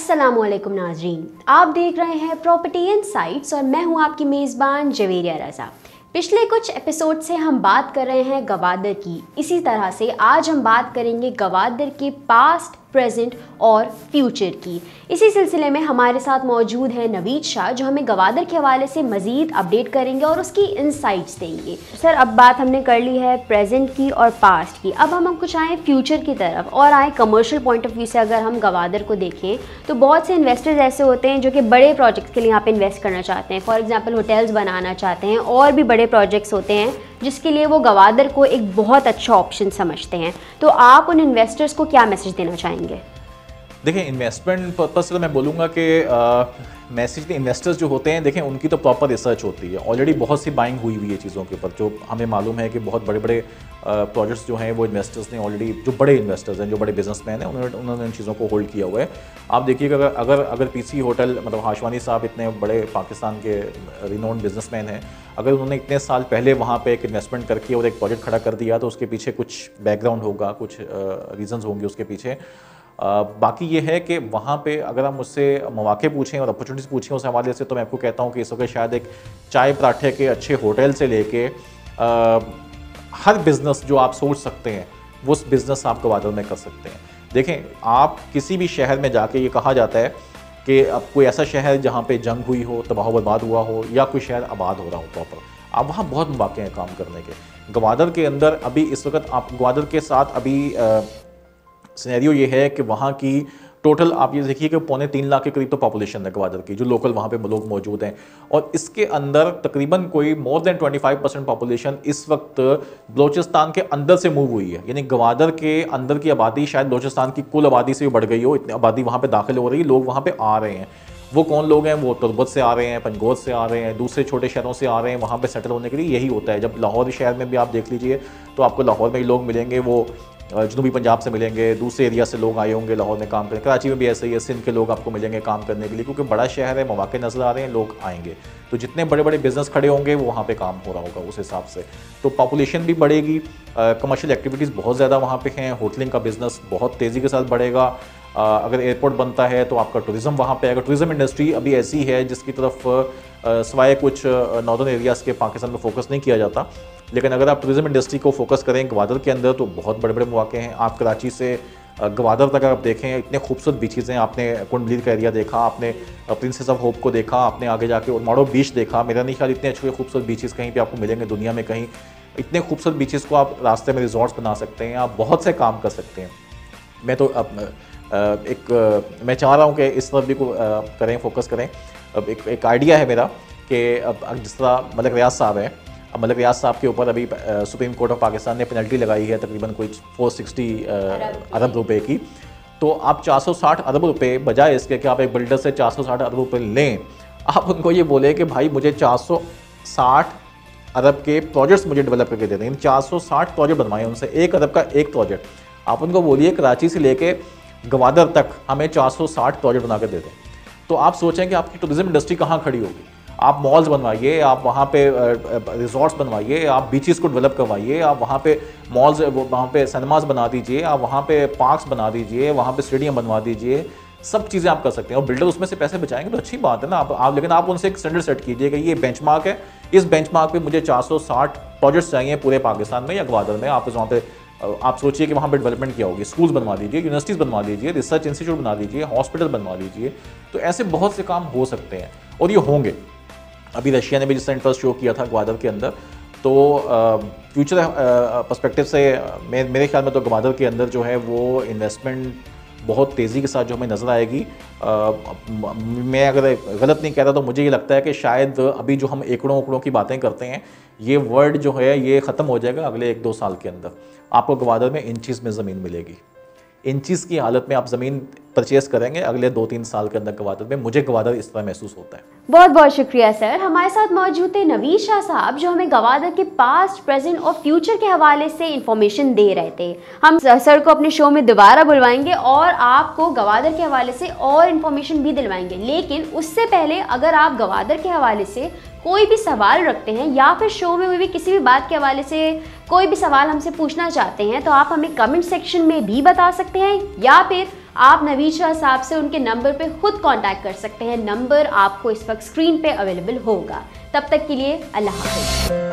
अस्सलामुअलैकुम नाजरीन, आप देख रहे हैं प्रॉपर्टी इनसाइट्स और मैं हूं आपकी मेज़बान जवेरिया रज़ा। पिछले कुछ एपिसोड से हम बात कर रहे हैं गवादर की। इसी तरह से आज हम बात करेंगे गवादर के पास्ट, प्रेजेंट और फ्यूचर की। इसी सिलसिले में हमारे साथ मौजूद है नवीद शाह, जो हमें गवादर के हवाले से मज़ीद अपडेट करेंगे और उसकी इनसाइट्स देंगे। सर, अब बात हमने कर ली है प्रेजेंट की और पास्ट की, अब हम कुछ आएँ फ्यूचर की तरफ और आए कमर्शियल पॉइंट ऑफ व्यू से। अगर हम गवादर को देखें तो बहुत से इन्वेस्टर्स ऐसे होते हैं जो कि बड़े प्रोजेक्ट्स के लिए यहाँ पे इन्वेस्ट करना चाहते हैं। फॉर एग्जांपल होटल्स बनाना चाहते हैं और भी बड़े प्रोजेक्ट्स होते हैं जिसके लिए वो गवादर को एक बहुत अच्छा ऑप्शन समझते हैं। तो आप उन इन्वेस्टर्स को क्या मैसेज देना चाहेंगे? देखिए, इन्वेस्टमेंट पर्पज से तो मैं बोलूँगा कि मैसेज इन्वेस्टर्स जो होते हैं, देखें उनकी तो प्रॉपर रिसर्च होती है। ऑलरेडी बहुत सी बाइंग हुई है चीज़ों के ऊपर, जो हमें मालूम है कि बहुत बड़े बड़े प्रोजेक्ट्स जो हैं वो इन्वेस्टर्स ने ऑलरेडी, जो बड़े इन्वेस्टर्स हैं, जो बड़े बिजनेसमैन हैं, उन्होंने इन चीज़ों को होल्ड किया हुआ है। आप देखिएगा, अगर पीसी होटल, मतलब हाशवानी साहब इतने बड़े पाकिस्तान के रिनोन्ड बिजनेसमैन हैं, अगर उन्होंने इतने साल पहले वहाँ पे एक इन्वेस्टमेंट करके और एक प्रोजेक्ट खड़ा कर दिया तो उसके पीछे कुछ बैकग्राउंड होगा, कुछ रीजंस होंगे उसके पीछे। बाकी ये है कि वहाँ पे अगर आप मुझसे मौके पूछें और अपॉर्चुनिटीज़ पूछें उस हवाले से, तो मैं आपको कहता हूँ कि इस वक्त शायद एक चाय पराठे के अच्छे होटल से लेके हर बिज़नेस जो आप सोच सकते हैं वो उस बिज़नेस आप गवादर में कर सकते हैं। देखें, आप किसी भी शहर में जाके, ये कहा जाता है कि अब कोई ऐसा शहर जहाँ पे जंग हुई हो, तबाह बर्बाद हुआ हो, या कोई शहर आबाद हो रहा हो प्रॉपर, आप वहाँ बहुत मौके हैं काम करने के। गवादर के अंदर अभी इस वक्त आप गवादर के साथ अभी सिनेरियो ये है कि वहाँ की टोटल आप ये देखिए कि 3.25 लाख के करीब तो पॉपुलेशन है गवादर की, जो लोकल वहाँ पे लोग मौजूद हैं। और इसके अंदर तकरीबन कोई मोर देन 25% पॉपुलेशन इस वक्त बलूचिस्तान के अंदर से मूव हुई है। यानी गवादर के अंदर की आबादी शायद बलूचिस्तान की कुल आबादी से भी बढ़ गई हो, इतनी आबादी वहाँ पर दाखिल हो रही है, लोग वहाँ पर आ रहे हैं। वो कौन लोग हैं? वो तुर्बत से आ रहे हैं, पंजगोत से आ रहे हैं, दूसरे छोटे शहरों से आ रहे हैं वहाँ पे सेटल होने के लिए। यही होता है। जब लाहौर शहर में भी आप देख लीजिए तो आपको लाहौर में ही लोग मिलेंगे, वो जनूबी पंजाब से मिलेंगे, दूसरे एरिया से लोग आए होंगे लाहौर में काम करने। कराची में भी ऐसे ही है, सिंध के लोग आपको मिलेंगे काम करने के लिए, क्योंकि बड़ा शहर है, मौके नज़र आ रहे हैं, लोग आएंगे। तो जितने बड़े बड़े बिजनेस खड़े होंगे वो वहाँ पे काम हो रहा होगा उस हिसाब से। तो पॉपुलेशन भी बढ़ेगी, कमर्शियल एक्टिविटीज़ बहुत ज़्यादा वहाँ पे हैं, होटलिंग का बिज़नेस बहुत तेज़ी के साथ बढ़ेगा। अगर एयरपोर्ट बनता है तो आपका टूरिज़्म वहाँ पे आएगा। टूरिज़्म इंडस्ट्री अभी ऐसी है जिसकी तरफ सिवाय कुछ नॉर्दर्न एरियाज़ के पाकिस्तान में फोकस नहीं किया जाता, लेकिन अगर आप टूरिज़्म इंडस्ट्री को फोकस करें गवादर के अंदर तो बहुत बड़े बड़े मौके हैं। आप कराची से गवादर तक आप देखें, इतने खूबसूरत बीचेस हैं। आपने कुंडलीर का एरिया देखा, आपने प्रिंसेस ऑफ होप को देखा, आपने आगे जाके उर्माड़ो बीच देखा। मेरा नहीं ख्याल इतने अच्छे खूबसूरत बीचेस कहीं पे आपको मिलेंगे दुनिया में कहीं। इतने खूबसूरत बीचेस को आप रास्ते में रिजॉर्ट्स बना सकते हैं, आप बहुत से काम कर सकते हैं। मैं तो मैं चाह रहा हूँ कि इस तरफ भी करें, फोकस करें। अब एक आइडिया है मेरा कि अब जिस तरह मलिक रियाज साहब हैं, अब मलिक रियाज साहब के ऊपर अभी सुप्रीम कोर्ट ऑफ पाकिस्तान ने पेनल्टी लगाई है तकरीबन कोई 460 अरब रुपए की। तो आप 460 अरब रुपए, बजाय इसके कि आप एक बिल्डर से 460 अरब रुपए लें, आप उनको ये बोले कि भाई मुझे 460 अरब के प्रोजेक्ट्स मुझे डेवलप करके दे दें। 460 प्रोजेक्ट बनवाएं उनसे, 1 अरब का एक प्रोजेक्ट। आप उनको बोलिए कराची से लेके गवादर तक हमें 460 प्रोजेक्ट बना कर दे दें। तो आप सोचें कि आपकी टूरिज्म इंडस्ट्री कहाँ खड़ी होगी। आप मॉल्स बनवाइए, आप वहाँ पे रिजॉर्ट्स बनवाइए, आप बीचेस को डेवलप करवाइए, आप वहाँ पे मॉल्स, वहाँ पे सिनेमाज बना दीजिए, आप वहाँ पे पार्क्स बना दीजिए, वहाँ पे स्टेडियम बनवा दीजिए। सब चीज़ें आप कर सकते हैं और बिल्डर उसमें से पैसे बचाएंगे तो अच्छी बात है ना। आप लेकिन आप उनसे एक स्टैंडर्ड सेट कीजिए कि ये बेंचमार्क है, इस बेंचमार्क पे मुझे 460 प्रोजेक्ट्स चाहिए पूरे पाकिस्तान में या गवादर में। आप वहाँ पे आप सोचिए कि वहाँ पे डेवलपमेंट क्या होगी। स्कूल्स बनवा दीजिए, यूनिवर्सिटीज़ बनवा दीजिए, रिसर्च इंस्टीट्यूट बना दीजिए, हॉस्पिटल बनवा दीजिए। तो ऐसे बहुत से काम हो सकते हैं और ये होंगे। अभी रशिया ने भी जिससे इंटरेस्ट शो किया था गवादर के अंदर, तो फ्यूचर पर्सपेक्टिव से मेरे ख्याल में तो गवादर के अंदर जो है वो इन्वेस्टमेंट बहुत तेज़ी के साथ जो हमें नज़र आएगी। मैं अगर गलत नहीं कह रहा तो मुझे ये लगता है कि शायद अभी जो हम एकड़ों की बातें करते हैं, ये वर्ड जो है ये ख़त्म हो जाएगा अगले 1-2 साल के अंदर। आपको गवादर में इंचीज़ में ज़मीन मिलेगी। इंचीज़ की हालत में आप ज़मीन परचेज़ करेंगे अगले 2-3 साल के अंदर गवादर में। मुझे गवादर इस तरह महसूस होता है। बहुत बहुत शुक्रिया सर। हमारे साथ मौजूद थे नवीद शाह साहब, जो हमें गवादर के पास्ट, प्रेजेंट और फ्यूचर के हवाले से इंफॉर्मेशन दे रहे थे। हम सर को अपने शो में दोबारा बुलवाएंगे और आपको गवादर के हवाले से और इन्फॉर्मेशन भी दिलवाएंगे। लेकिन उससे पहले अगर आप गवादर के हवाले से कोई भी सवाल रखते हैं या फिर शो में हुई भी किसी भी बात के हवाले से कोई भी सवाल हमसे पूछना चाहते हैं, तो आप हमें कमेंट सेक्शन में भी बता सकते हैं या फिर आप नवीद शाह साहब से उनके नंबर पे खुद कांटेक्ट कर सकते हैं। नंबर आपको इस वक्त स्क्रीन पे अवेलेबल होगा। तब तक के लिए अल्लाह हाफ़िज़।